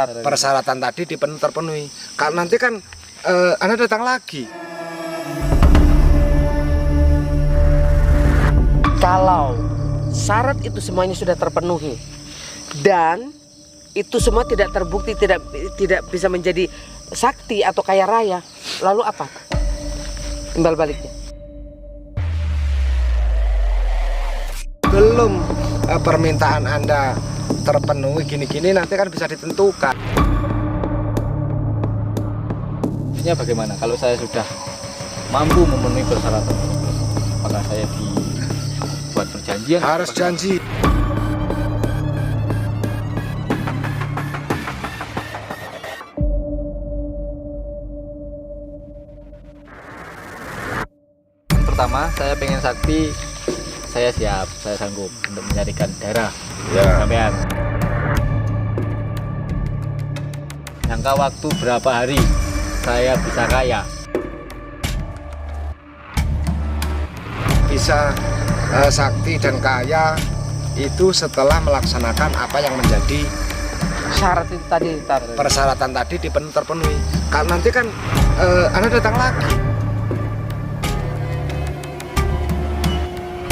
persyaratan tadi terpenuhi. Kalau nanti kan Anda datang lagi. Kalau syarat itu semuanya sudah terpenuhi dan itu semua tidak terbukti, tidak bisa menjadi sakti atau kaya raya, lalu apa timbal baliknya? Belum permintaan Anda terpenuhi gini-gini, nanti kan bisa ditentukan. Artinya bagaimana kalau saya sudah mampu memenuhi persyaratan, apakah saya dibuat perjanjian? Harus janji. Pertama, saya pengen sakti, saya siap, saya sanggup untuk menyarikan darah Ya. sampean. Jangka waktu berapa hari saya bisa kaya? Bisa sakti dan kaya itu setelah melaksanakan apa yang menjadi Syarat itu tadi persyaratan tadi terpenuhi. Kalau nanti kan Anda datang lagi.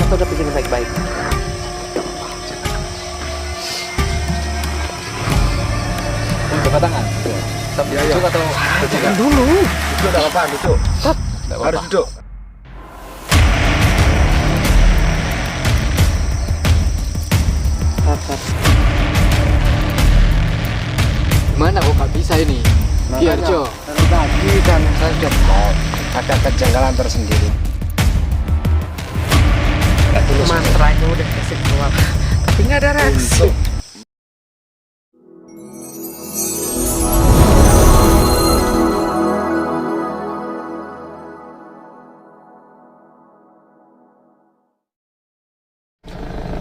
atau udah pikir baik-baik? Buka tangan. Sambil Ya, ya. duduk atau Jangan dulu. Duduk, enggak apa-apa, duduk. Nggak Harus apa-apa. duduk. Gimana kok nggak bisa ini? Ki Harjo. Dari tadi kan saya sudah tahu ada kejanggalan tersendiri. Mantranya udah kasih keluar, tapi nggak ada reaksi.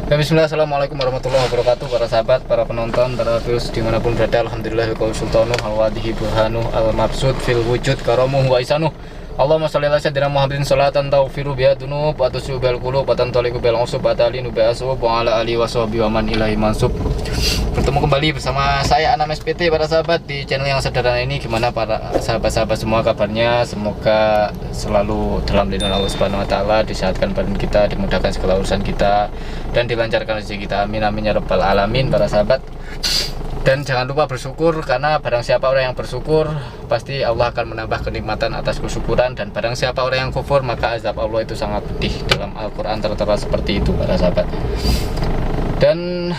Ya, bismillah, assalamualaikum warahmatullahi wabarakatuh. Para sahabat, para penonton, para viewers dimanapun berada, alhamdulillah wa sultanuh al-wadihi burhanuh al-mabsud fil wujud karamuh wa isanuh. Allahumma sholli ala sayyidina Muhammadin sholatan taghfiru biha dzunub wa tusyu bil qulub wa tantaliqu bil usub wa talinu bi asub wa ala alihi wa sahbihi wa man ilahi mansub. Bertemu kembali bersama saya Anam SPT, para sahabat, di channel yang sederhana ini. Gimana para sahabat-sahabat semua kabarnya? Semoga selalu dalam lindungan Allah Subhanahu wa taala, disehatkan badan kita, dimudahkan segala urusan kita, dan dilancarkan rezeki kita. Amin amin ya rabbal alamin, para sahabat. Dan jangan lupa bersyukur, karena barang siapa orang yang bersyukur, pasti Allah akan menambah kenikmatan atas kesyukuran. Dan barang siapa orang yang kufur, maka azab Allah itu sangat pedih. Dalam Al-Quran tertera seperti itu, para sahabat. Dan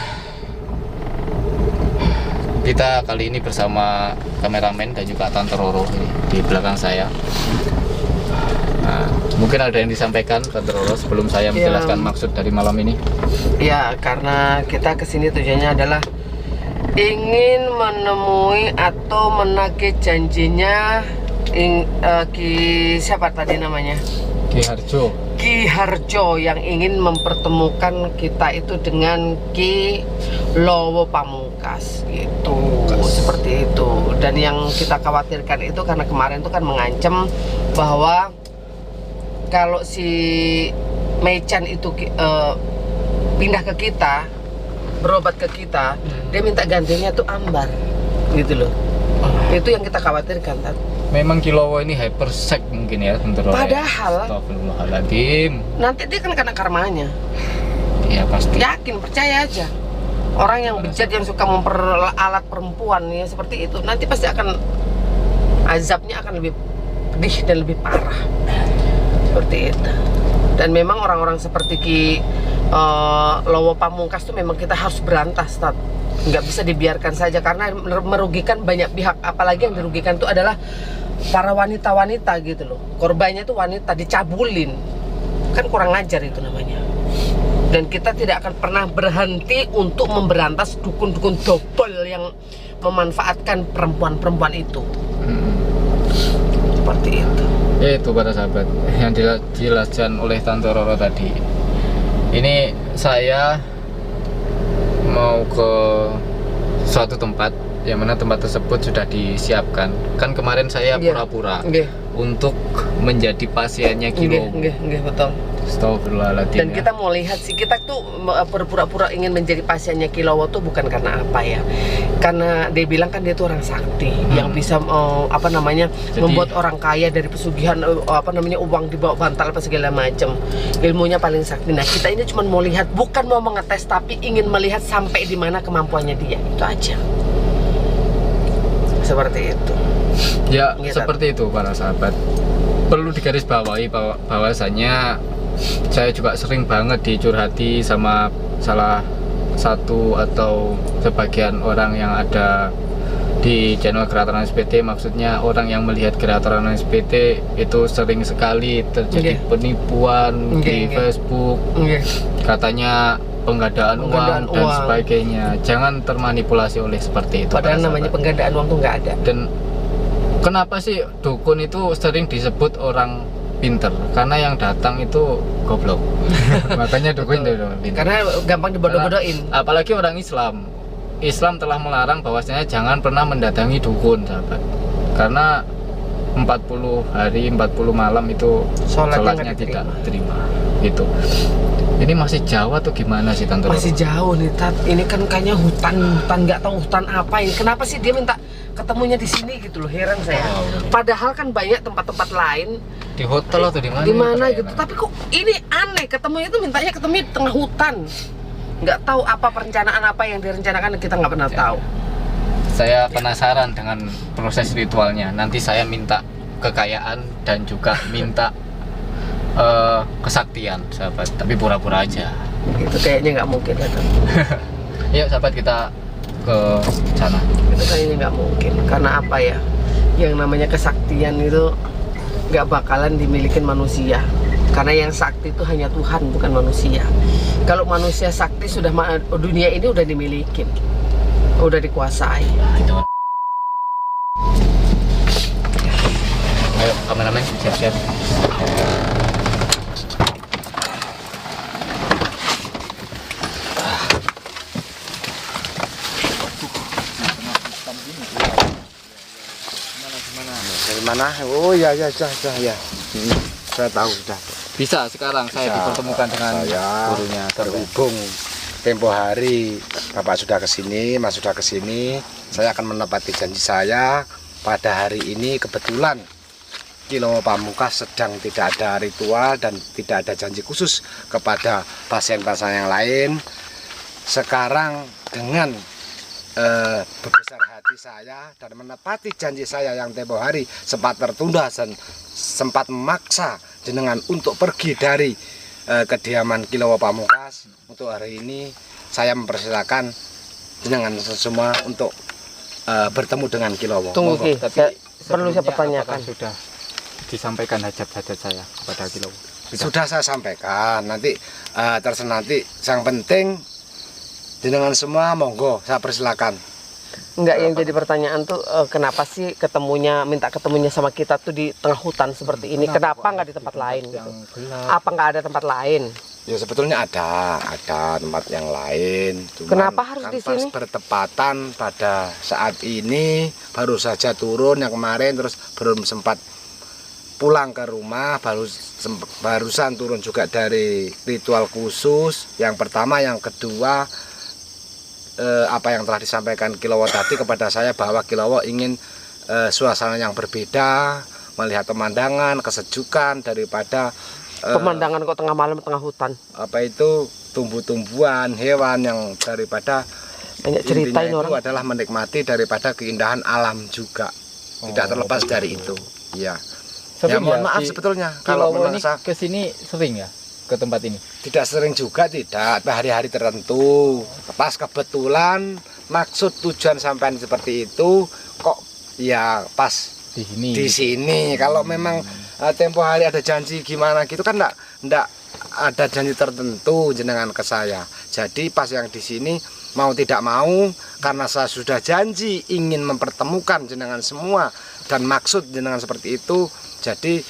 kita kali ini bersama kameramen dan juga Tante Roro ini di belakang saya. Nah, mungkin ada yang disampaikan Tante Roro sebelum saya menjelaskan maksud dari malam ini. Ya, karena kita kesini tujuannya adalah ingin menemui atau menagih janjinya siapa tadi namanya? Ki Harjo. Ki Harjo yang ingin mempertemukan kita itu dengan Ki Lowo Pamungkas gitu. Seperti itu. Dan yang kita khawatirkan itu karena kemarin itu kan mengancam bahwa kalau si Meichan itu pindah ke kita, berobat ke kita, dia minta gantinya tuh ambar gitu loh. Itu yang kita khawatirkan, Tat. Memang Kilowo ini hypersek mungkin ya, Tante Roro. Padahal Astagfirullahaladzim. nanti dia kan kena karmanya. Iya pasti. Yakin, percaya aja. Orang yang bejat, yang suka memperalat perempuan ya seperti itu, nanti pasti akan azabnya akan lebih pedih dan lebih parah. Seperti itu. Dan memang orang-orang seperti Ki Lowo Pamungkas itu memang kita harus berantas, Tat. Nggak bisa dibiarkan saja karena merugikan banyak pihak. Apalagi yang dirugikan itu adalah para wanita-wanita gitu loh. Korbannya itu wanita, dicabulin. Kan kurang ajar itu namanya. Dan kita tidak akan pernah berhenti untuk memberantas dukun-dukun dobel yang memanfaatkan perempuan-perempuan itu. Seperti itu. Ya itu, para sahabat, yang dijelaskan oleh Tante Roro tadi. Ini saya mau ke suatu tempat yang mana tempat tersebut sudah disiapkan. Kan kemarin saya Iya. pura-pura Nggih. untuk menjadi pasiennya Kilowo. Nggih, betul. Astagfirullahaladzim. Dan kita mau lihat sih, kita tuh berpura-pura ingin menjadi pasiennya Kilowo tuh bukan karena apa ya? Karena dia bilang kan dia tuh orang sakti yang bisa membuat orang kaya dari pesugihan uang di bawah bantal apa segala macam. Ilmunya paling sakti. Nah, kita ini cuma mau lihat, bukan mau mengetes, tapi ingin melihat sampai di mana kemampuannya dia. Itu aja. Seperti itu. Ya, Iya, seperti itu para sahabat. Perlu digarisbawahi bahwasanya saya juga sering banget dicurhati sama salah satu atau sebagian orang yang ada di channel Kreatoran SPT. Maksudnya orang yang melihat Kreatoran SPT itu sering sekali terjadi penipuan di Facebook. Katanya penggandaan uang dan sebagainya. Jangan termanipulasi oleh seperti itu. Padahal namanya penggandaan uang tuh nggak ada. Dan kenapa sih dukun itu sering disebut orang pinter? Karena yang datang itu goblok. Makanya dukun itu pinter. Karena gampang dibodoh-bodohin. Apalagi orang Islam. Islam telah melarang bahwasanya jangan pernah mendatangi dukun, sahabat. Karena 40 hari 40 malam itu sholatnya tidak terima. Gitu. Ini masih jauh atau gimana sih Tante? Masih jauh nih, Tat. Ini kan kayaknya hutan nggak tahu hutan apa ini. Kenapa sih dia minta ketemunya di sini gitu loh, heran saya. Padahal kan banyak tempat-tempat lain di hotel atau di mana? Di mana gitu. Tapi kok ini aneh, ketemunya itu mintanya ketemu di tengah hutan. Nggak tahu apa perencanaan apa yang direncanakan, kita nggak pernah tahu. Saya penasaran dengan proses ritualnya. Nanti saya minta kekayaan dan juga minta kesaktian, sahabat. Tapi pura-pura aja. Itu kayaknya nggak mungkin ya, Tat. Yuk sahabat, kita ke sana. Itu kayaknya nggak mungkin. Karena apa ya? Yang namanya kesaktian itu nggak bakalan dimiliki manusia. Karena yang sakti itu hanya Tuhan, bukan manusia. Kalau manusia sakti sudah dunia ini udah dimiliki, udah dikuasai. Ayo kameramen, siap-siap. Dari mana? Oh ya, saya tahu sudah. Bisa sekarang saya dipertemukan dengan gurunya. Berhubung tempo hari Bapak sudah kesini, Mas sudah kesini, saya akan menepati janji saya. Pada hari ini kebetulan Kilowo Pamungkas sedang tidak ada ritual dan tidak ada janji khusus kepada pasien-pasien yang lain. Sekarang dengan berbesar hati saya dan menepati janji saya yang tempo hari sempat tertunda dan sempat memaksa jenengan untuk pergi dari kediaman Kilowo Pamungkas. Untuk hari ini saya mempersilakan jenengan semua untuk bertemu dengan Kilowo. Tunggu Ki, perlu saya pertanyakan. Sudah disampaikan hajat-hajat saya kepada Kilowo? Sudah saya sampaikan. Nanti terserah nanti. Yang penting jenengan semua monggo, saya persilakan. Enggak, yang jadi pertanyaan tuh kenapa sih minta ketemunya sama kita tuh di tengah hutan seperti ini? Kenapa nggak di tempat lain gitu? Apa nggak ada tempat lain? Ya sebetulnya ada tempat yang lain. Cuman kenapa harus di pas sini? bertepatan pada saat ini baru saja turun yang kemarin, terus belum sempat pulang ke rumah, barusan turun juga dari ritual khusus. Yang pertama, yang kedua, apa yang telah disampaikan Kilowo tadi kepada saya bahwa Kilowo ingin suasana yang berbeda, melihat pemandangan, kesejukan daripada pemandangan kok tengah malam tengah hutan. Apa itu tumbuh-tumbuhan, hewan yang daripada banyak cerita ini orang. Itu adalah menikmati daripada keindahan alam juga. Tidak terlepas dari itu. Iya. Ya mohon maaf sebetulnya kalau ini ke sini sering ya, ke tempat ini? Tidak sering juga, tidak. Hari-hari tertentu. Pas kebetulan maksud tujuan sampean seperti itu kok ya pas di sini. Di sini. Kalau memang tempo hari ada janji gimana gitu kan enggak ada janji tertentu jenengan ke saya. Jadi pas yang di sini mau tidak mau karena saya sudah janji ingin mempertemukan jenengan semua dan maksud jenengan seperti itu. Jadi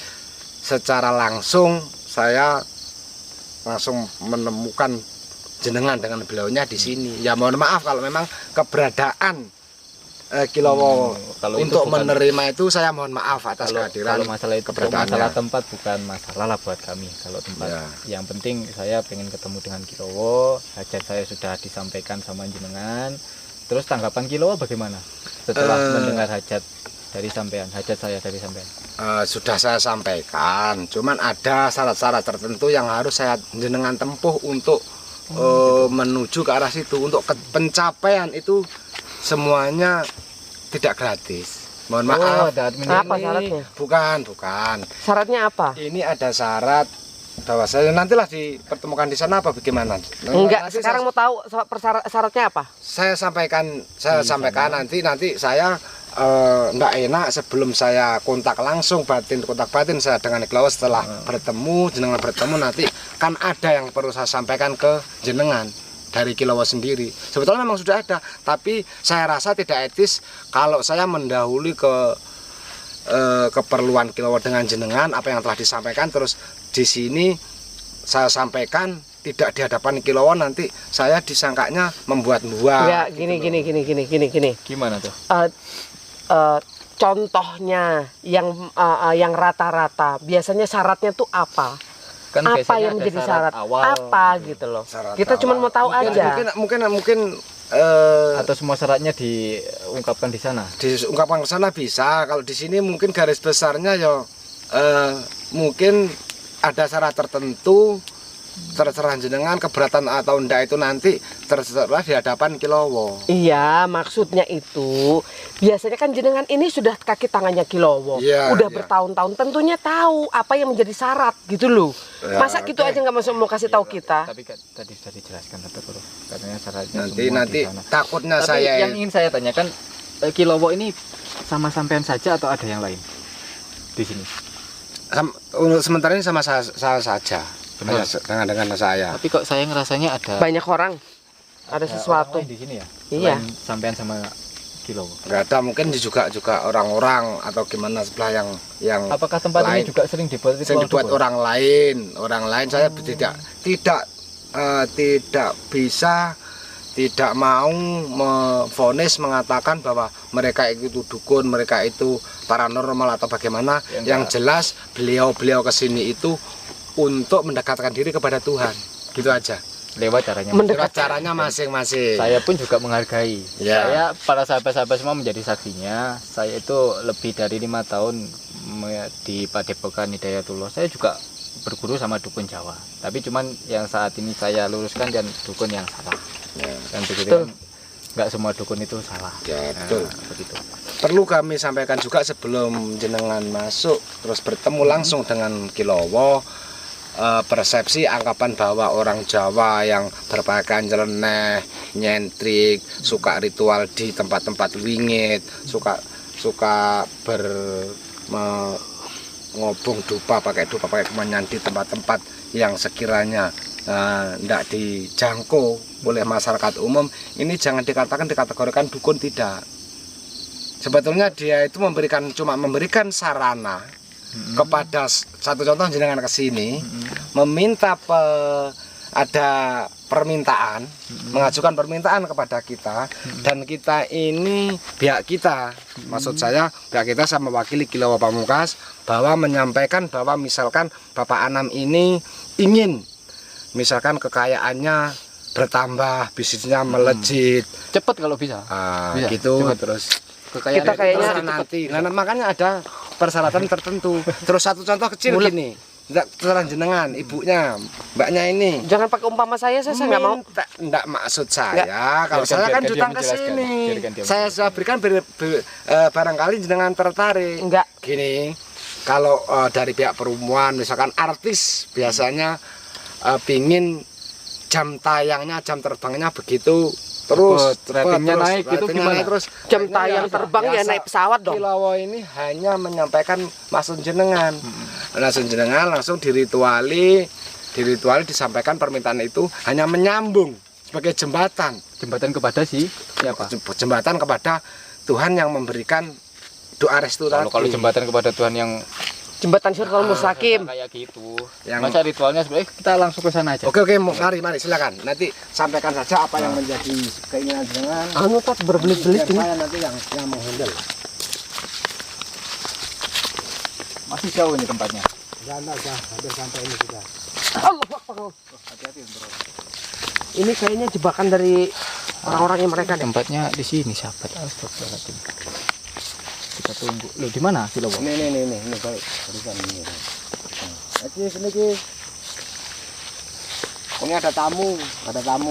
secara langsung saya langsung menemukan jenengan dengan beliaunya di sini. Ya mohon maaf kalau memang keberadaan Kilowo. Kalau itu Untuk bukan- menerima itu saya mohon maaf atas kehadiran. kalau masalah itu keberadaannya. masalah tempat bukan masalah lah buat kami. Kalau tempat Ya. yang penting saya pengen ketemu dengan Kilowo, hajat saya sudah disampaikan sama jenengan. Terus tanggapan Kilowo bagaimana setelah mendengar hajat dari sampean, hajat saya dari sampean? Sudah saya sampaikan, cuman ada syarat-syarat tertentu yang harus saya jenengan tempuh untuk menuju ke arah situ. Untuk pencapaian itu semuanya tidak gratis. Mohon maaf. ada admin Apa ini. syaratnya? Bukan. Syaratnya apa? Ini ada syarat bahwa saya nantilah dipertemukan di sana apa bagaimana? Enggak, Nanti sekarang mau tahu syaratnya apa? saya sampaikan nanti saya enggak enak sebelum saya kontak batin saya dengan Kilowo setelah jenengan bertemu nanti kan ada yang perlu saya sampaikan ke jenengan dari Kilowo sendiri. Sebetulnya memang sudah ada, tapi saya rasa tidak etis kalau saya mendahului ke keperluan Kilowo dengan jenengan apa yang telah disampaikan, terus di sini saya sampaikan tidak di hadapan Kilowo, nanti saya disangkanya membuat-buat. Enggak, gini. Gimana tuh? Contohnya yang rata-rata biasanya syaratnya tuh apa? Kan Apa biasanya yang ada menjadi syarat? awal Apa gitu loh. Syarat Kita cuma awal. mau tahu aja. Mungkin atau semua syaratnya diungkapkan di sana. diungkapkan ke sana bisa. Kalau di sini mungkin garis besarnya ya mungkin ada syarat tertentu, terserah jenengan keberatan atau enggak itu nanti terserah di hadapan Kilowo. Iya, maksudnya itu biasanya kan jenengan ini sudah kaki tangannya Kilowo, Iya, udah iya. bertahun-tahun, tentunya tahu apa yang menjadi syarat gitu loh. Ya, Masa gitu oke. aja nggak mau kasih tahu kita? Tapi tadi sudah dijelaskan Tante Guru. Katanya syaratnya Nanti semua nanti di sana. takutnya Tapi saya yang ingin saya tanyakan, Kilowo ini sama sampean saja atau ada yang lain di sini? untuk sementara ini sama saya saja. Benar. Dengan saya. Tapi kok saya ngerasanya ada Banyak orang, ada sesuatu. orang lain di sini ya? Iya. Selain sampean sama Kilowo. Enggak ada, mungkin juga orang-orang atau gimana sebelah yang Apakah tempat lain. ini juga sering dibuat Saya ritual dibuat dukun? orang lain saya tidak mau memvonis mengatakan bahwa mereka itu dukun, mereka itu paranormal atau bagaimana. Ya, Yang jelas beliau kesini itu untuk mendekatkan diri kepada Tuhan, gitu aja. Lewat caranya. Mendekat. Lewat caranya masing-masing. Saya pun juga menghargai. Ya. Saya para sahabat-sahabat semua menjadi saksinya. Saya itu lebih dari 5 tahun di Padepokan Hidayatullah. Saya juga berguru sama dukun Jawa. Tapi cuman yang saat ini saya luruskan dan dukun yang salah. Ya, Dan begitu Betul. kan, nggak semua dukun itu salah. ya, betul. Begitu. Perlu kami sampaikan juga sebelum jenengan masuk terus bertemu langsung dengan Kilowo, persepsi anggapan bahwa orang Jawa yang berpakaian nyeleneh, nyentrik, suka ritual di tempat-tempat wingit, suka ngobong dupa pakai kemenyan di tempat-tempat yang sekiranya tidak dijangkau oleh masyarakat umum, ini jangan dikategorikan dukun, tidak. Sebetulnya dia itu cuma memberikan sarana kepada satu contoh jenengan ke sini meminta ada permintaan, mengajukan permintaan kepada kita, dan kita ini pihak kita, maksud saya pihak kita sama mewakili Kilowo Pamungkas bahwa menyampaikan bahwa misalkan Bapak Anam ini ingin misalkan kekayaannya bertambah, bisnisnya melejit, Cepat kalau bisa. Bisa, gitu cepat. terus Kekayaan Kita itu kayaknya terus terserah nanti. Nah, makanya ada persyaratan tertentu. Terus satu contoh kecil Bulet. gini, terserah jenengan, ibunya, mbaknya ini. Jangan pakai umpama saya nggak mau. Enggak maksud saya. Kalau Biarkan- saya kan biarkan dia datang ke menjelaskan. sini. Biarkan dia Saya berikan barangkali jenengan tertarik. Enggak. Gini, kalau dari pihak perumuan misalkan artis biasanya pingin jam tayangnya, jam terbangnya begitu terus ratingnya naik, itu ratingnya gimana? naik terus. Jam Nah, tayang ya, terbang ya biasa. naik pesawat dong. Kilowo ini hanya menyampaikan maksud jenengan. Langsung jenengan langsung dirituali disampaikan permintaan itu hanya menyambung sebagai jembatan kepada si siapa? jembatan kepada Tuhan yang memberikan doa restu tadi. Kalau jembatan kepada Tuhan yang Jembatan Siratal Mustaqim. Kayak gitu. Yang- Masa ritualnya sebenarnya kita langsung ke sana aja. Oke, mari silakan. Nanti sampaikan saja apa yang menjadi keinginan jenengan. Anu tos berbelit-belit Biar ini. saya nanti yang menghandle. Masih jauh ini tempatnya. Ya, udah hampir sampai ini sudah. Allah Akbar. Hati-hati bro. Ini kayaknya jebakan dari orang-orang yang mereka deh. Tempatnya di sini sahabat. Astagfirullahaladzim. Kita tunggu. Loh di mana sih lo? Ini baik. Berikan ini. Lagi sini Ki. Ini ada tamu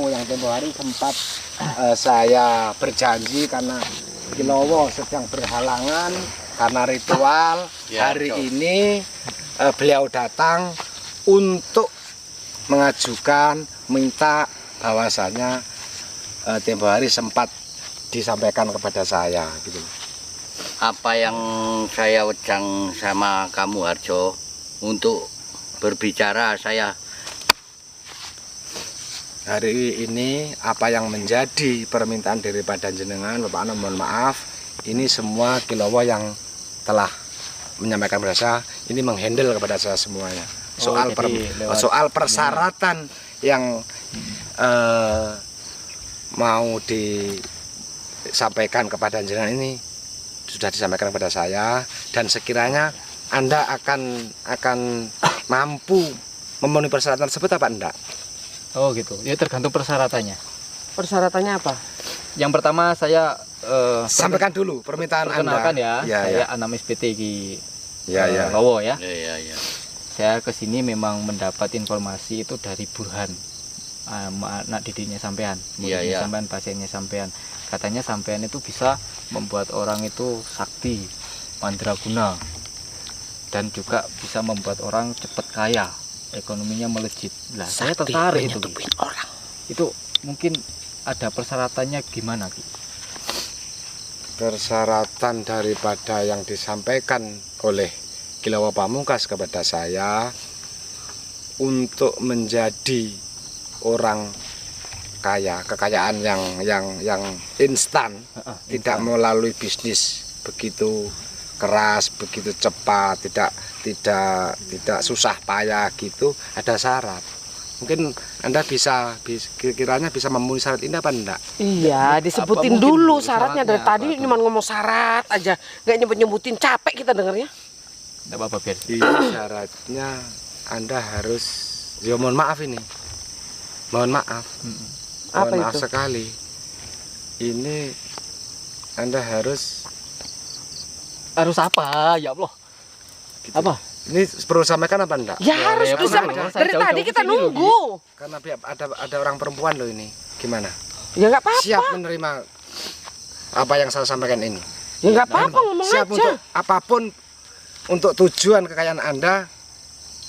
yang tempo hari sempat saya berjanji karena Kilowo sedang berhalangan karena ritual. Ya, Hari betul. ini beliau datang untuk mengajukan minta bahwasanya tempo hari sempat disampaikan kepada saya gitu. Apa yang saya wedang sama kamu Harjo untuk berbicara saya Hari ini apa yang menjadi permintaan daripada jenengan Bapak Ano, mohon maaf, ini semua Kilowo yang telah menyampaikan kepada saya, ini menghandle kepada saya semuanya. Soal persyaratan yang mau disampaikan kepada jenengan ini sudah disampaikan kepada saya, dan sekiranya Anda akan mampu memenuhi persyaratan tersebut apa enggak? Oh gitu. Ya tergantung persyaratannya. Persyaratannya apa? Yang pertama saya Sampaikan dulu permintaan perkenalkan Anda. ya. Saya Ya. Anam SPT di Ya. Lowo ya. ya. Saya kesini memang mendapat informasi itu dari Burhan, anak didiknya sampean, Iya, muridnya iya. sampean, pasiennya sampean. Katanya sampean itu bisa membuat orang itu sakti, mandraguna, dan juga bisa membuat orang cepat kaya, ekonominya melejit. Lah, saya tertarik itu. Orang. Itu mungkin ada persyaratannya gimana, Ki? Persyaratan daripada yang disampaikan oleh Kilowo Pamungkas kepada saya untuk menjadi orang kaya, kekayaan yang instan, tidak melalui bisnis begitu keras, begitu cepat, tidak susah payah gitu, ada syarat. Mungkin Anda kiranya bisa memenuhi syarat ini apa enggak? Iya, disebutin mungkin dulu dulu syaratnya. Dari syaratnya tadi apa cuma ngomong syarat aja, nggak nyebut-nyebutin, capek kita dengarnya. Enggak apa-apa biar. Syaratnya Anda harus, ya mohon maaf ini, mohon maaf, Apa mohon maaf itu? sekali. Ini Anda harus Harus apa? Ya Allah. gitu. Apa? Ini perlu sampaikan apa enggak? Ya, Ya, harus ya, bisa. benar. Dari Jauh-jauh tadi kita kesini loh, nunggu. Karena ada orang perempuan loh ini. Gimana? Ya nggak apa-apa. Siap menerima apa yang saya sampaikan ini? Ya nggak apa-apa, ngomong Siap aja. untuk apapun, untuk tujuan kekayaan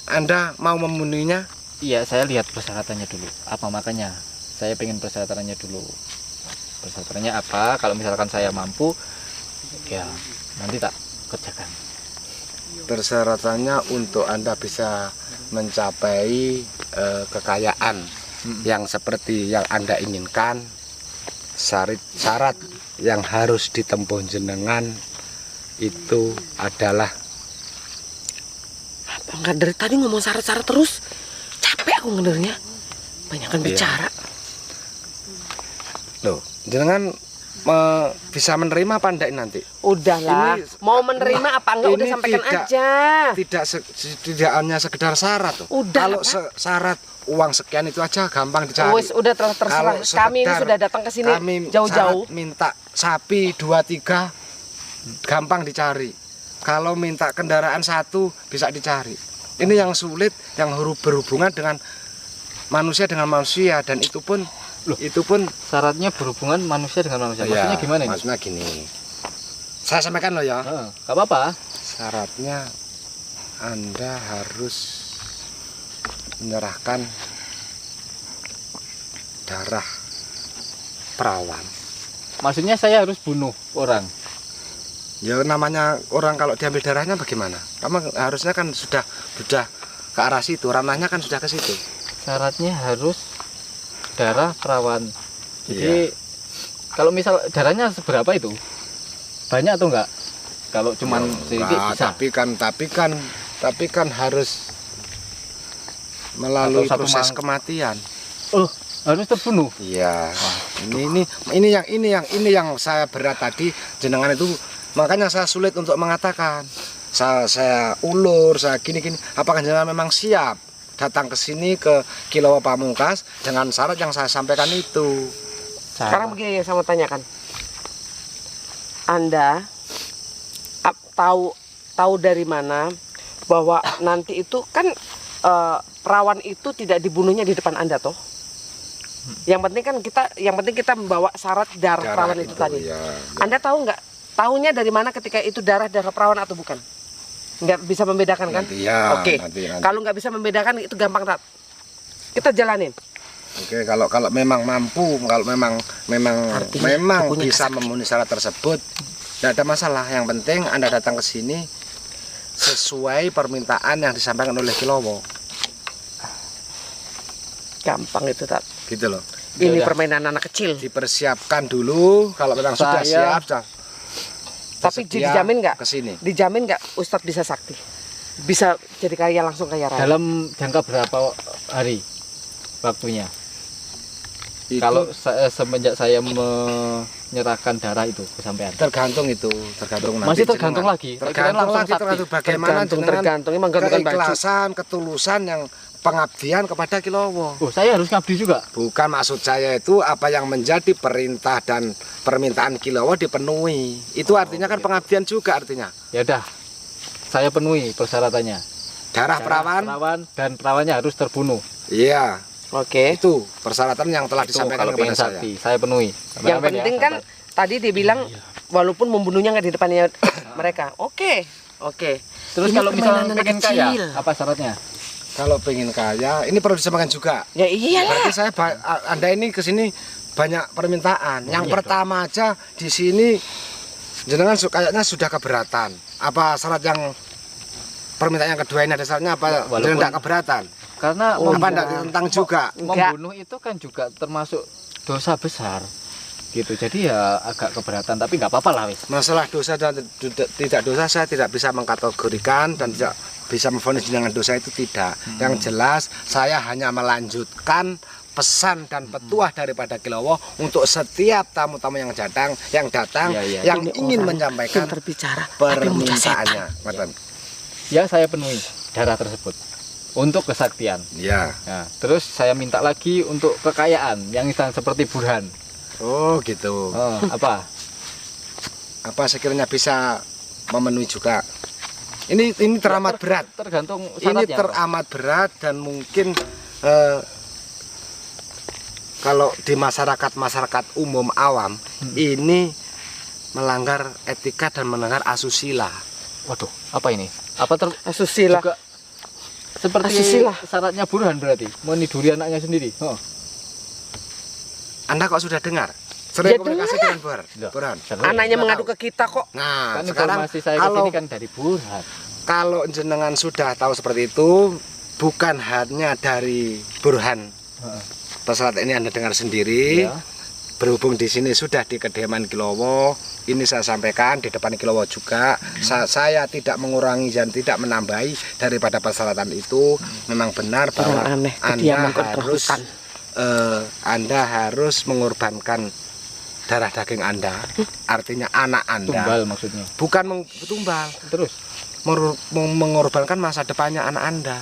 Anda mau memenuhinya. Iya, saya lihat persyaratannya dulu. Apa makanya? Saya pengen persyaratannya dulu. Persyaratannya apa? Kalau misalkan saya mampu, ya nanti tak kerjakan. Persyaratannya untuk Anda bisa mencapai kekayaan yang seperti yang Anda inginkan, syarat yang harus ditempuh jenengan itu adalah Enggak, dari tadi ngomong syarat-syarat terus. Capek aku ngedengarnya. Banyakan Iya. bicara. loh, jenengan bisa menerima apa enggak nanti? Udahlah, Ini- mau menerima apa enggak udah ini sampaikan tidak- aja. Tidak hanya sekedar syarat tuh. Udah, Kalau Pak. syarat uang sekian itu aja gampang dicari. Wes udah terserah. Kalau Kami ini sekedar sudah datang ke sini kami jauh-jauh. syarat minta sapi 2-3 gampang dicari. Kalau minta kendaraan 1 bisa dicari. Ini yang sulit, yang berhubungan dengan manusia, dan itu pun Syaratnya berhubungan manusia dengan manusia. Maksudnya ya, gimana ini? maksudnya gini. Saya sampaikan loh ya. Gak apa-apa. Syaratnya Anda harus menyerahkan darah perawan. Maksudnya saya harus bunuh orang. Ya namanya orang kalau diambil darahnya bagaimana? Kamu harusnya kan sudah ke arah situ, ranahnya kan sudah ke situ. Syaratnya harus darah perawan. Jadi kalau misal darahnya seberapa itu? Banyak atau enggak? Kalau cuman sedikit Enggak, bisa. tapi kan Tapi kan harus melalui Atau satu proses kematian. Oh, harus terbunuh. Iya. Ini yang saya berat tadi jenengan itu, makanya saya sulit untuk mengatakan. Saya ulur, saya gini. Apakah jenengan memang siap datang ke sini ke Kilauwo Pamungkas dengan syarat yang saya sampaikan itu? Sekarang begini yang saya mau tanyakan. Anda tahu dari mana bahwa nanti itu kan perawan itu tidak dibunuhnya di depan Anda toh? Yang penting kita membawa syarat darah perawan itu tadi. Ya. Anda tahu nggak? Tahunya dari mana ketika itu darah perawan atau bukan? Nggak bisa membedakan kan? Nanti ya. Oke. Nanti. Kalau nggak bisa membedakan itu gampang, Tat. Kita jalanin. Oke, kalau memang mampu, kalau memang Artinya, bisa memenuhi syarat tersebut, tidak ada masalah. Yang penting Anda datang ke sini sesuai permintaan yang disampaikan oleh Kilauwo. Gampang itu, Tat. Gitu loh. Ini Yaudah. permainan anak kecil. Dipersiapkan dulu, kalau memang sudah siap, sudah. Tapi bersedia dijamin nggak? ke sini? Dijamin nggak Ustadz bisa sakti? Bisa jadi kaya langsung kaya raya? Dalam jangka berapa hari waktunya? Itu Kalau semenjak saya menyerahkan darah itu ke sampean. tergantung nanti Masih tergantung jenengan. lagi. Tergantung bagaimana jenengan tergantung. Emang gantungan baju. keikhlasan, ketulusan yang pengabdian kepada Kilauwo. Oh, saya harus ngabdi juga. Bukan, maksud saya itu apa yang menjadi perintah dan permintaan Kilauwo dipenuhi. Itu artinya kan pengabdian juga artinya. Ya udah. Saya penuhi persyaratannya. Darah perawan, dan perawannya harus terbunuh. iya. Oke. Itu persyaratan yang telah Itu disampaikan kalau kepada pengen saya. sakti, saya penuhi. Yang penting kan tadi dia bilang walaupun membunuhnya nggak di depannya mereka. Oke. Terus Ini kalau misalnya permainan anak pengen kaya, kecil. apa syaratnya? Kalau pengen kaya, ini perlu disampaikan juga. Ya iyalah. Berarti Anda ini ke sini banyak permintaan. Yang Iya, pertama aja di sini jenengan kayaknya sudah keberatan. Apa syarat yang permintaan yang kedua ini ada syaratnya apa? Walaupun- Jenengan tidak keberatan. Karena Apa enggak. tidak ditentang juga? Enggak. membunuh itu kan juga termasuk dosa besar. Gitu. Jadi ya agak keberatan, tapi nggak apa-apa lah wis. Masalah dosa dan tidak dosa saya tidak bisa mengkategorikan dan tidak bisa memvonis jenengan dosa itu tidak. Yang jelas saya hanya melanjutkan pesan dan petuah daripada Kilauwo untuk setiap tamu-tamu yang datang, Iya. yang Ini ingin orang menyampaikan pintar bicara, tapi muncul setan. permintaannya. Ngoten. Ya saya penuhi darah tersebut untuk kesaktian. Ya. Nah, terus saya minta lagi untuk kekayaan yang instan seperti Burhan. Oh gitu. Oh, apa? Apa sekiranya bisa memenuhi juga? Ini teramat berat. Tergantung Ini syaratnya. teramat berat dan mungkin kalau di masyarakat umum awam ini melanggar etika dan melanggar asusila. Waduh, apa ini? Apa Asusila. juga seperti Asusila. syaratnya Burhan berarti meniduri anaknya sendiri. Oh. Anda kok sudah dengar? Sering Ya, komunikasi dengar. dengan Burhan. Anaknya Nggak mengadu tahu. ke kita kok. Nah, Kan sekarang informasi saya ke sini kan dari Burhan. kalau jenengan sudah tahu seperti itu, bukan hanya dari Burhan. Heeh. Pesawat ini Anda dengar sendiri. Ya. Berhubung di sini sudah di kediaman Kilauwo, ini saya sampaikan di depan Kilauwo juga. Saya tidak mengurangi dan tidak menambahi daripada persyaratan itu. Memang benar bahwa Orang aneh, kediaman keterbukaan. Anda harus mengorbankan darah daging Anda, artinya anak Anda. Tumbal maksudnya. Bukan tumbal, Terus mengorbankan masa depannya anak Anda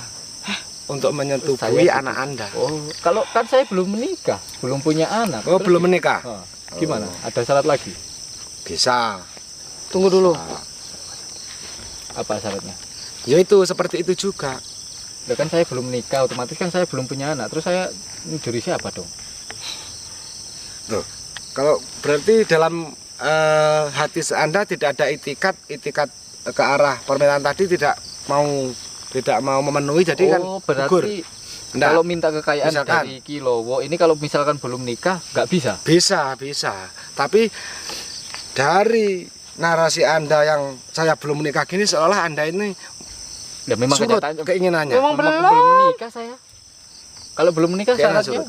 untuk menyetubuhi Saya anak Anda. oh, kalau kan saya belum menikah, belum punya anak. Oh, Terus belum menikah? oh, gimana? Ada syarat lagi? Bisa. Tunggu dulu. Apa syaratnya? Ya itu seperti itu juga. Ya kan saya belum menikah, otomatis kan saya belum punya anak. Terus saya niduri siapa dong? Tuh. Kalau berarti dalam hati Anda tidak ada itikat ke arah permintaan tadi tidak mau memenuhi, jadi kan Oh, gugur. berarti Nggak. kalau minta kekayaan Misalkan. dari Kilauwo, ini kalau misalkan belum nikah nggak bisa. Bisa. Tapi dari narasi Anda yang saya belum menikah gini seolah Anda ini Ya memang surut kenyataannya keinginannya. Memang belum menikah saya. Kalau belum menikah Kayaknya syaratnya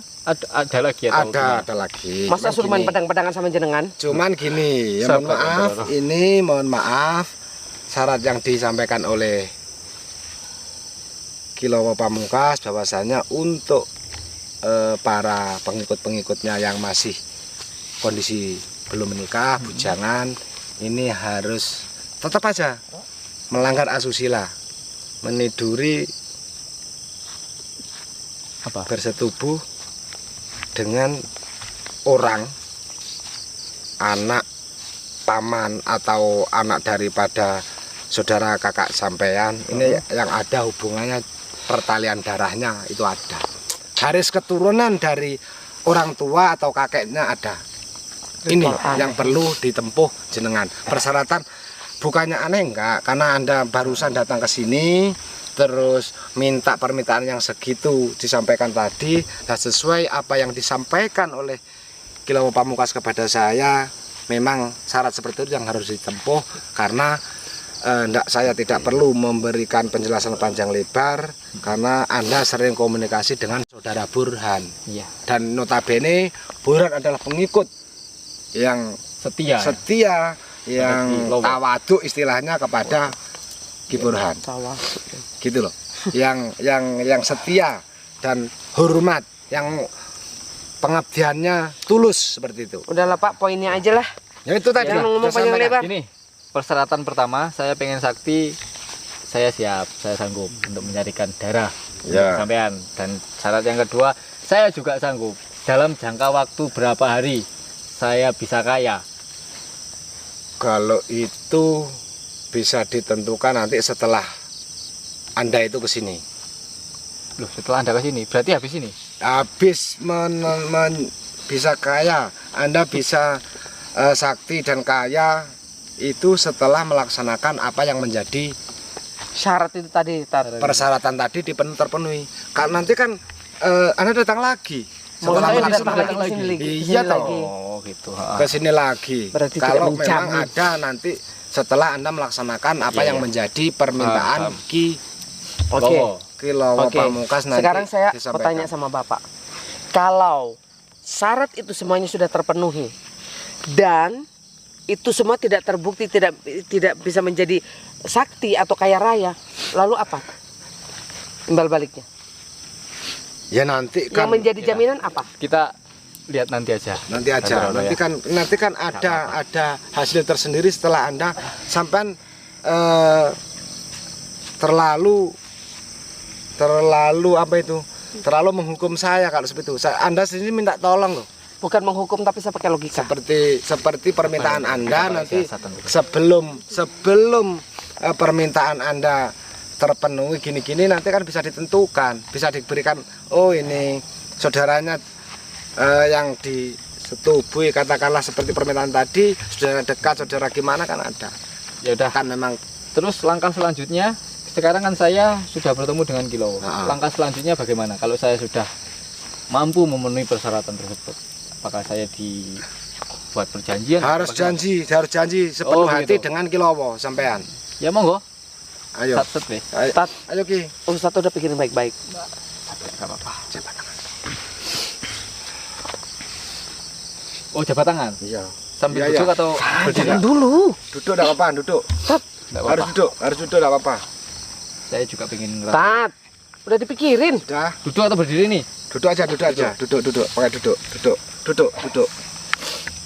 ada lagi atau gimana? Ada lagi. Masa Cuman suruh main gini. pedang-pedangan sama jenengan? Cuman gini, ya mohon Sabar, maaf, sabar. ini mohon maaf syarat yang disampaikan oleh Kilowo Pamungkas bahwasanya untuk para pengikut-pengikutnya yang masih kondisi belum menikah, bujangan, ini harus tetap aja melanggar asusila, meniduri Apa? bersetubuh dengan orang, anak paman atau anak daripada saudara kakak sampean. Ini yang ada hubungannya pertalian darahnya itu ada. Garis keturunan dari orang tua atau kakeknya ada. Ini yang perlu ditempuh jenengan. Persyaratan bukannya aneh enggak, karena Anda barusan datang ke sini terus minta permintaan yang segitu disampaikan tadi, dan sesuai apa yang disampaikan oleh Kilowo Pamungkas kepada saya, memang syarat seperti itu yang harus ditempuh, karena saya tidak perlu memberikan penjelasan panjang lebar karena Anda sering komunikasi dengan saudara Burhan. Iya. Dan notabene Burhan adalah pengikut yang Setia. setia, yang Kilowo. tawaduk istilahnya kepada Ki Burhan. Gitu loh. yang setia dan hormat, yang pengabdiannya tulus seperti itu. Udahlah Pak, poinnya aja lah. Ya itu tadi. Jangan ngomong saya panjang sampaikan. lebar. Ini persyaratan pertama, saya pengen sakti, saya siap, saya sanggup untuk mencarikan darah Ya. sampean. Dan syarat yang kedua, saya juga sanggup dalam jangka waktu berapa hari saya bisa kaya. Kalau itu bisa ditentukan nanti setelah Anda itu ke sini. Loh, setelah Anda ke sini, berarti habis ini. Habis bisa kaya, Anda bisa sakti dan kaya itu setelah melaksanakan apa yang menjadi Syarat itu tadi, persyaratan tadi terpenuhi. Karena nanti kan Anda datang lagi. Setelah Saya melaksanakan datang lagi ke sini, Iya toh. Oh, gitu. Ke sini lagi. Berarti Kalau tidak memang menjamin. ada nanti setelah Anda melaksanakan apa Iya, yang iya. menjadi permintaan Paham. Ki Oke. Kilowo Oke. Pamungkas nanti. Sekarang saya mau disampaikan. tanya sama Bapak. Kalau syarat itu semuanya sudah terpenuhi dan itu semua tidak terbukti, tidak bisa menjadi sakti atau kaya raya, lalu apa imbal baliknya? Ya nanti kan Yang menjadi jaminan apa? Kita lihat nanti aja. nanti aja. Nanti Nanti kan ada hasil tersendiri setelah Anda sampai terlalu apa itu? Terlalu menghukum saya kalau seperti itu. Anda sendiri minta tolong loh. Bukan menghukum tapi saya pakai logika. Seperti permintaan Anda nanti siasatan begitu. sebelum permintaan Anda terpenuhi gini-gini, nanti kan bisa ditentukan, bisa diberikan, oh ini saudaranya yang disetubui, katakanlah seperti permintaan tadi, saudara dekat, saudara gimana kan ada. Ya udah. Kan memang Terus langkah selanjutnya, sekarang kan saya sudah bertemu dengan Kilowo. Nah. Langkah selanjutnya bagaimana? Kalau saya sudah mampu memenuhi persyaratan tersebut, apakah saya dibuat perjanjian? harus Bagaimana? janji sepenuh Oh, hati gitu. dengan Kilowo sampean. Ya monggo. Ayo. Sat deh. Ayo, Tat. ayo Ki. Ustaz udah pikirin baik-baik. Enggak apa-apa. Jabat tangan. Oh, jabat tangan. Iya. Sambil Iya, duduk iya. atau Jangan dulu. Duduk enggak apa-apa, duduk. enggak Harus apa-apa? duduk enggak apa-apa. Saya juga pengen Tat, udah dipikirin. Sudah. duduk atau berdiri nih? Duduk aja. Duduk. Pakai duduk.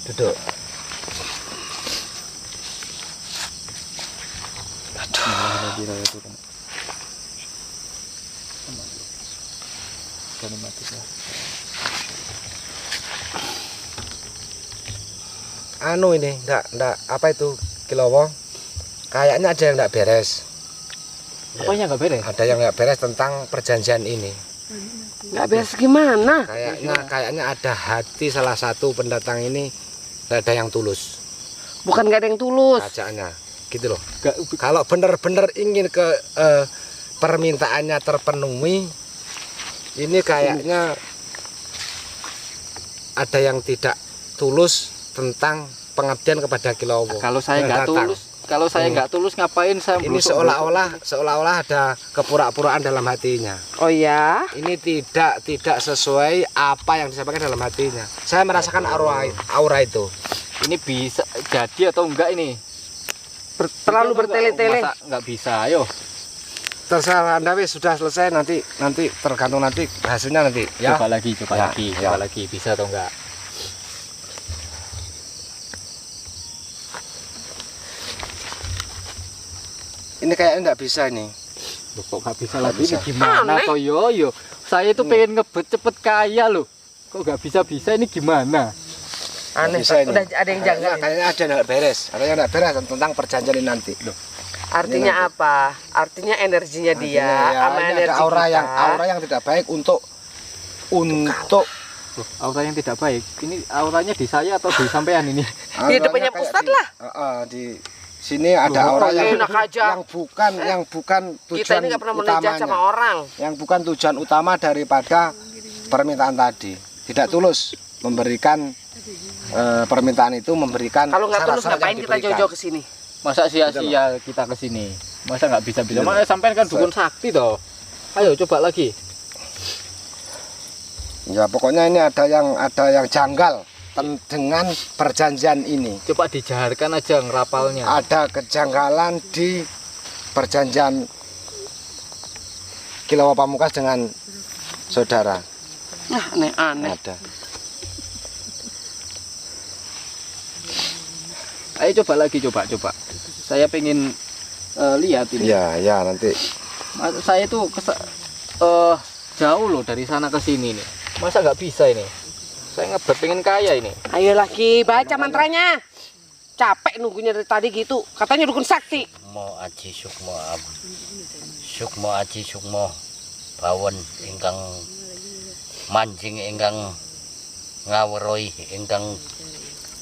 Duduk. Anu ini, enggak apa itu Kilowo? Kayaknya ada yang enggak beres. Apanya enggak beres? Ada yang enggak beres tentang perjanjian ini. Nggak beres gimana? Kayaknya ada hati salah satu pendatang ini nggak ada yang tulus Bukan nggak ada yang tulus. kacaannya, gitu loh. Enggak. Kalau bener-bener ingin ke permintaannya terpenuhi, ini kayaknya ada yang tidak tulus tentang pengabdian kepada Kilowo. Kalau saya Yang nggak datang. tulus, kalau saya nggak tulus ngapain saya Ini blusuk-blusuk? seolah-olah ada kepura-puraan dalam hatinya. Oh ya? Ini tidak sesuai apa yang disampaikan dalam hatinya. Saya merasakan aura itu. Ini bisa jadi atau enggak ini? Terlalu bertele-tele. Masa nggak bisa, ayo. terserah Anda wis sudah selesai, nanti tergantung nanti hasilnya nanti ya. Coba lagi, Ya. coba lagi, bisa atau enggak? Ini kayaknya enggak bisa ini. Loh, kok nggak bisa Nggak lagi? bisa. Ini gimana Aneh. toh yo? Saya itu pengen ngebet cepet kaya loh. Kok nggak bisa ini gimana? Aneh, bisa ini. udah ada yang janggal. ini. Kayaknya ada yang enggak beres. Ada yang enggak beres tentang perjanjian ini nanti. Artinya apa? Artinya energinya dia Artinya, sama ini energi ada aura kita. yang tidak baik untuk Loh, aura yang tidak baik. Ini auranya di saya atau di sampean ini? Di depannya kayak Ustadz lah. Di sini ada Loh, aura kok yang enak aja. yang bukan Kita tujuan ini nggak pernah menejat utamanya. sama orang. Yang bukan tujuan utama daripada permintaan tadi. Tidak tulus memberikan permintaan itu, memberikan Kalau nggak tulus syarat-syarat ngapain yang kita diberikan. jauh-jauh ke sini? Masa sia-sia kita ke sini? Masa nggak bisa? Iya. Mana sampean kan dukun sakti toh. Ayo coba lagi. Ya pokoknya ini ada yang janggal dengan perjanjian ini. Coba dijaharkan aja ngerapalnya. Ada kejanggalan di perjanjian Kilawa Pamungkas dengan saudara. Nah, aneh-aneh. Ada. Ayo coba lagi, coba. Saya pengen lihat ini. Ya nanti. Saya tuh jauh loh dari sana ke sini nih. Masa nggak bisa ini? Saya ngebet pengen kaya ini. Ayo lagi baca mantranya. Capek nunggunya dari tadi gitu. Katanya dukun sakti. Sukmo aji sukmo bawon ingkang manjing ingkang ngawroi ingkang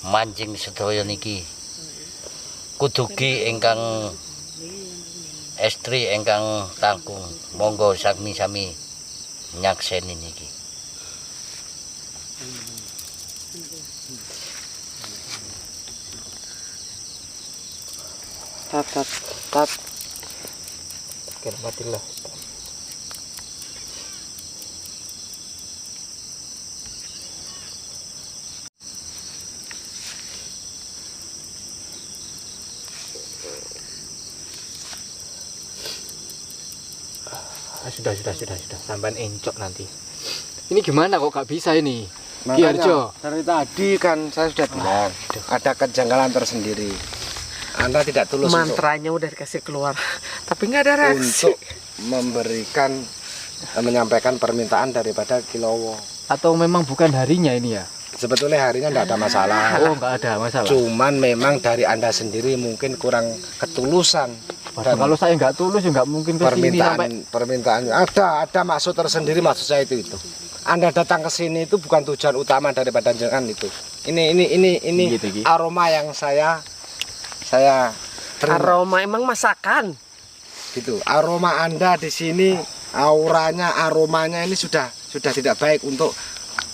manjing sedaya niki kudugi ingkang estri ingkang tangkung monggo sami-sami nyakseni niki. Tat. Oke, matilah. Sudah. Sampai encok nanti. Ini gimana kok gak bisa ini? Ki Harjo. Dari tadi kan saya sudah bilang ada kejanggalan tersendiri. Anda tidak tulus Mantranya udah dikasih keluar, tapi nggak ada reaksi. untuk memberikan menyampaikan permintaan daripada Kilowo. Atau memang bukan harinya ini ya? Sebetulnya harinya tidak ada masalah. Oh, nggak ada masalah. Cuman memang dari Anda sendiri mungkin kurang ketulusan. Waduh, kalau saya nggak tulus ya nggak mungkin ke sini sampai. Permintaan ada maksud tersendiri, maksud saya itu. Anda datang ke sini itu bukan tujuan utama daripada jenengan itu. Ini Gitu. aroma yang saya terima. Aroma emang masakan. Gitu. Aroma Anda di sini, aromanya ini sudah tidak baik untuk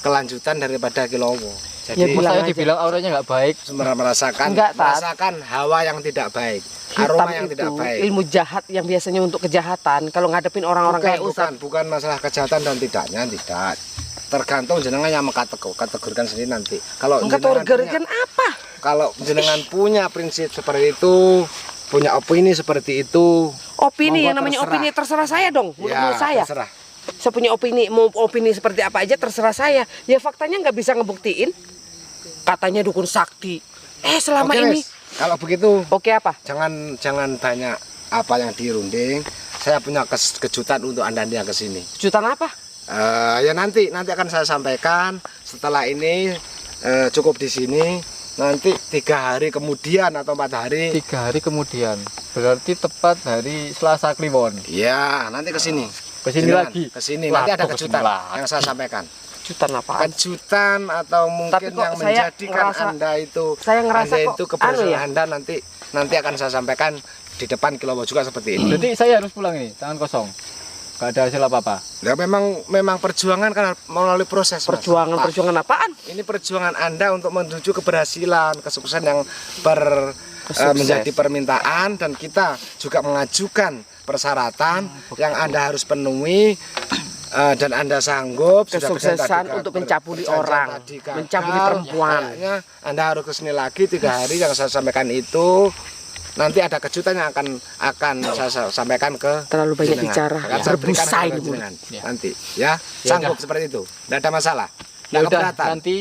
kelanjutan daripada Kilowo. Ya, Jadi bilang Saya aja. dibilang auranya nggak baik. merasakan Enggak, Tat. hawa yang tidak baik, Hitam aroma yang itu tidak baik. ilmu jahat yang biasanya untuk kejahatan. Kalau ngadepin orang-orang kayak Ustadz, bukan masalah kejahatan dan tidaknya, tidak. Tergantung jenengan yang mengkategorikan sendiri nanti. Kalau mengkategorikan apa? kalau jenengan punya prinsip seperti itu, punya opini seperti itu, Opini Monggo yang namanya terserah. opini terserah saya dong. Menurut saya. terserah. Saya punya opini, mau opini seperti apa aja terserah saya. Ya faktanya nggak bisa ngebuktiin. Katanya dukun sakti. Selama Oke, ini. Wes. Kalau begitu Oke apa? jangan banyak apa yang dirunding. Saya punya kejutan untuk Anda yang ke sini. Kejutan apa? Ya nanti akan saya sampaikan. Setelah ini cukup di sini. Nanti 3 hari kemudian atau 4 hari. 3 hari kemudian. Berarti tepat hari Selasa Kliwon. Ya, nanti ke sini. Ke sini Jenengan, lagi. Ke sini. Nanti ada Waduh, kejutan kesini lagi. yang saya sampaikan. Kejutan apaan? Kejutan atau mungkin Tapi kok yang saya menjadikan ngerasa- Anda itu saya ngerasa Anda kok itu kebersihan anu ya? Anda nanti akan saya sampaikan di depan Kilowo juga seperti ini. Berarti saya harus pulang ini, tangan kosong. Gak ada hasil apa-apa. Ya memang perjuangan kan melalui proses. Mas. Perjuangan apaan? Ini perjuangan Anda untuk menuju keberhasilan, kesuksesan yang menjadi permintaan, dan kita juga mengajukan persyaratan yang Anda harus penuhi, dan Anda sanggup. Sudah Kesuksesan tadi kan untuk mencabuli berjanjian orang, tadi mencabuli gagal. perempuan. Kayaknya Anda harus kesini lagi 3 hari yang saya sampaikan itu. nanti ada kejutan yang akan saya sampaikan ke Terlalu banyak jenengan. bicara, Akan saya berikan berbusa ke ini jenengan Ya. nanti ya. Ya Sanggup udah. seperti itu. Tidak ada masalah. Ya Nggak udah, keberatan. nanti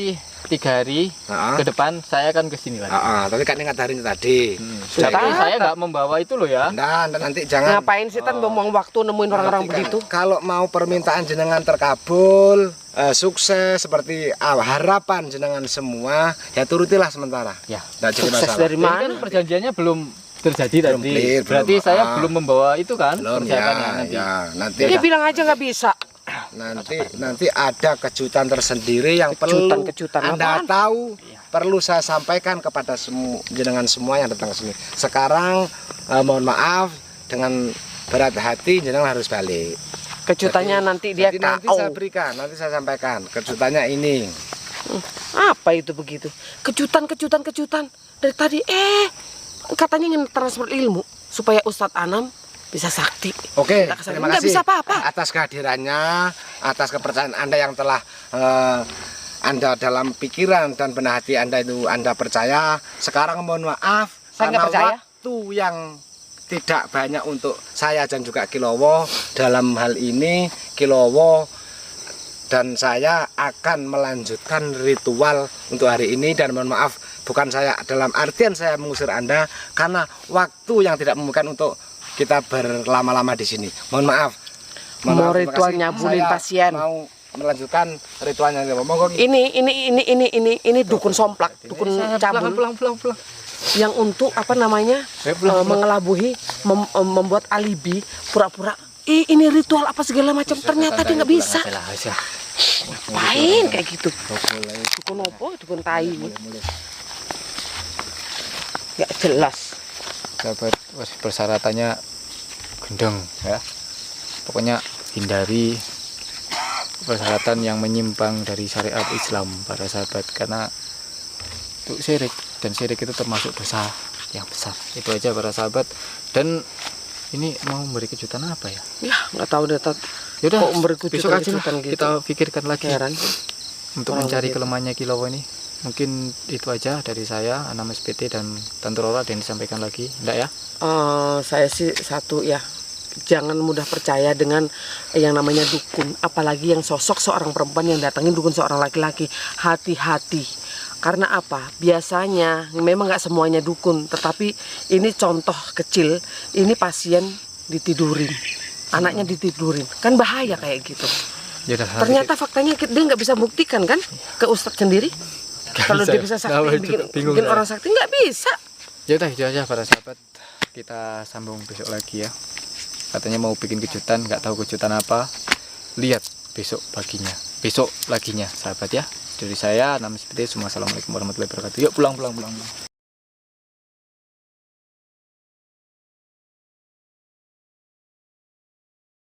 3 hari Heeh. ke depan saya akan ke sini lagi. Tapi kan ingat hari ini tadi. Tapi Sudah. saya nggak membawa itu loh ya. Nanti jangan. Ngapain sih Tan buang waktu nemuin orang-orang Nanti kan begitu? Kalau mau permintaan jenengan terkabul, sukses seperti harapan jenengan semua, ya turutilah sementara. Ya. Nggak jadi Sukses masalah. dari Ini kan mana? perjanjiannya belum terjadi Belum tadi. clear, Berarti belum, saya ah. belum membawa itu kan Belum persiapannya ya, nanti. ya nanti Dia bilang aja nggak bisa. nanti ada kejutan tersendiri yang perlu Kejutan Anda apaan? tahu, perlu saya sampaikan kepada jenengan semua yang datang ke sini. Sekarang mohon maaf dengan berat hati jenengan harus balik. Kejutannya nanti dia Jadi nanti KO. saya berikan, nanti saya sampaikan kejutannya ini. Apa itu begitu? Kejutan dari tadi. Katanya ingin transfer ilmu supaya Ustadz Anam bisa sakti. Oke, Kita kesana. terima Nggak kasih bisa apa-apa. atas kehadirannya, atas kepercayaan Anda yang telah Anda dalam pikiran dan benak hati Anda itu Anda percaya. Sekarang mohon maaf Saya nggak karena percaya. waktu yang tidak banyak untuk saya dan juga Kilowo dalam hal ini. Kilowo dan saya akan melanjutkan ritual untuk hari ini, dan mohon maaf bukan saya dalam artian saya mengusir Anda, karena waktu yang tidak memungkinkan untuk kita berlama-lama di sini. Mohon maaf. Mau terima ritual kasih. nyabulin Saya pasien. Mau melanjutkan ritualnya. Monggo. Ini dukun somplak, dukun cabul Pulang. yang untuk apa namanya Pulang. mengelabuhi, membuat alibi, pura-pura. Ini ritual apa segala macam. Ternyata dia nggak bisa. Ngapain kayak gitu? Dukun opo, dukun tai. Nggak jelas. Sahabat, persyaratannya gendeng ya. Pokoknya hindari persyaratan yang menyimpang dari syariat Islam para sahabat, karena itu syirik, dan syirik itu termasuk dosa yang besar. Itu aja para sahabat. Dan ini mau memberi kejutan apa ya? Ya nggak tahu deh. Yaudah, Kok memberi besok aja lah kejutan-kejutan gitu? kita pikirkan lagi Heran. untuk Orang mencari begitu. kelemahannya Kilowo ini. Mungkin itu aja dari saya, Anam SPT dan Tante Rora, dan disampaikan lagi, enggak ya? Saya sih satu ya, jangan mudah percaya dengan yang namanya dukun, apalagi yang sosok seorang perempuan yang datangin dukun seorang laki-laki. Hati-hati, karena apa? Biasanya memang nggak semuanya dukun, tetapi ini contoh kecil. Ini pasien ditidurin, anaknya ditidurin, kan bahaya kayak gitu. Yaudah, Ternyata faktanya dia nggak bisa buktikan kan ke Ustadz sendiri. Kalau bisa. dia bisa sakti, Nah, itu bikin bingung bikin saya. orang sakti nggak bisa. Yaudah, itu aja para sahabat. Kita sambung besok lagi ya. Katanya mau bikin kejutan, nggak tahu kejutan apa. Lihat besok paginya, besok laginya sahabat ya. Dari saya, Anam SPT, semua assalamualaikum warahmatullahi wabarakatuh. Yuk pulang.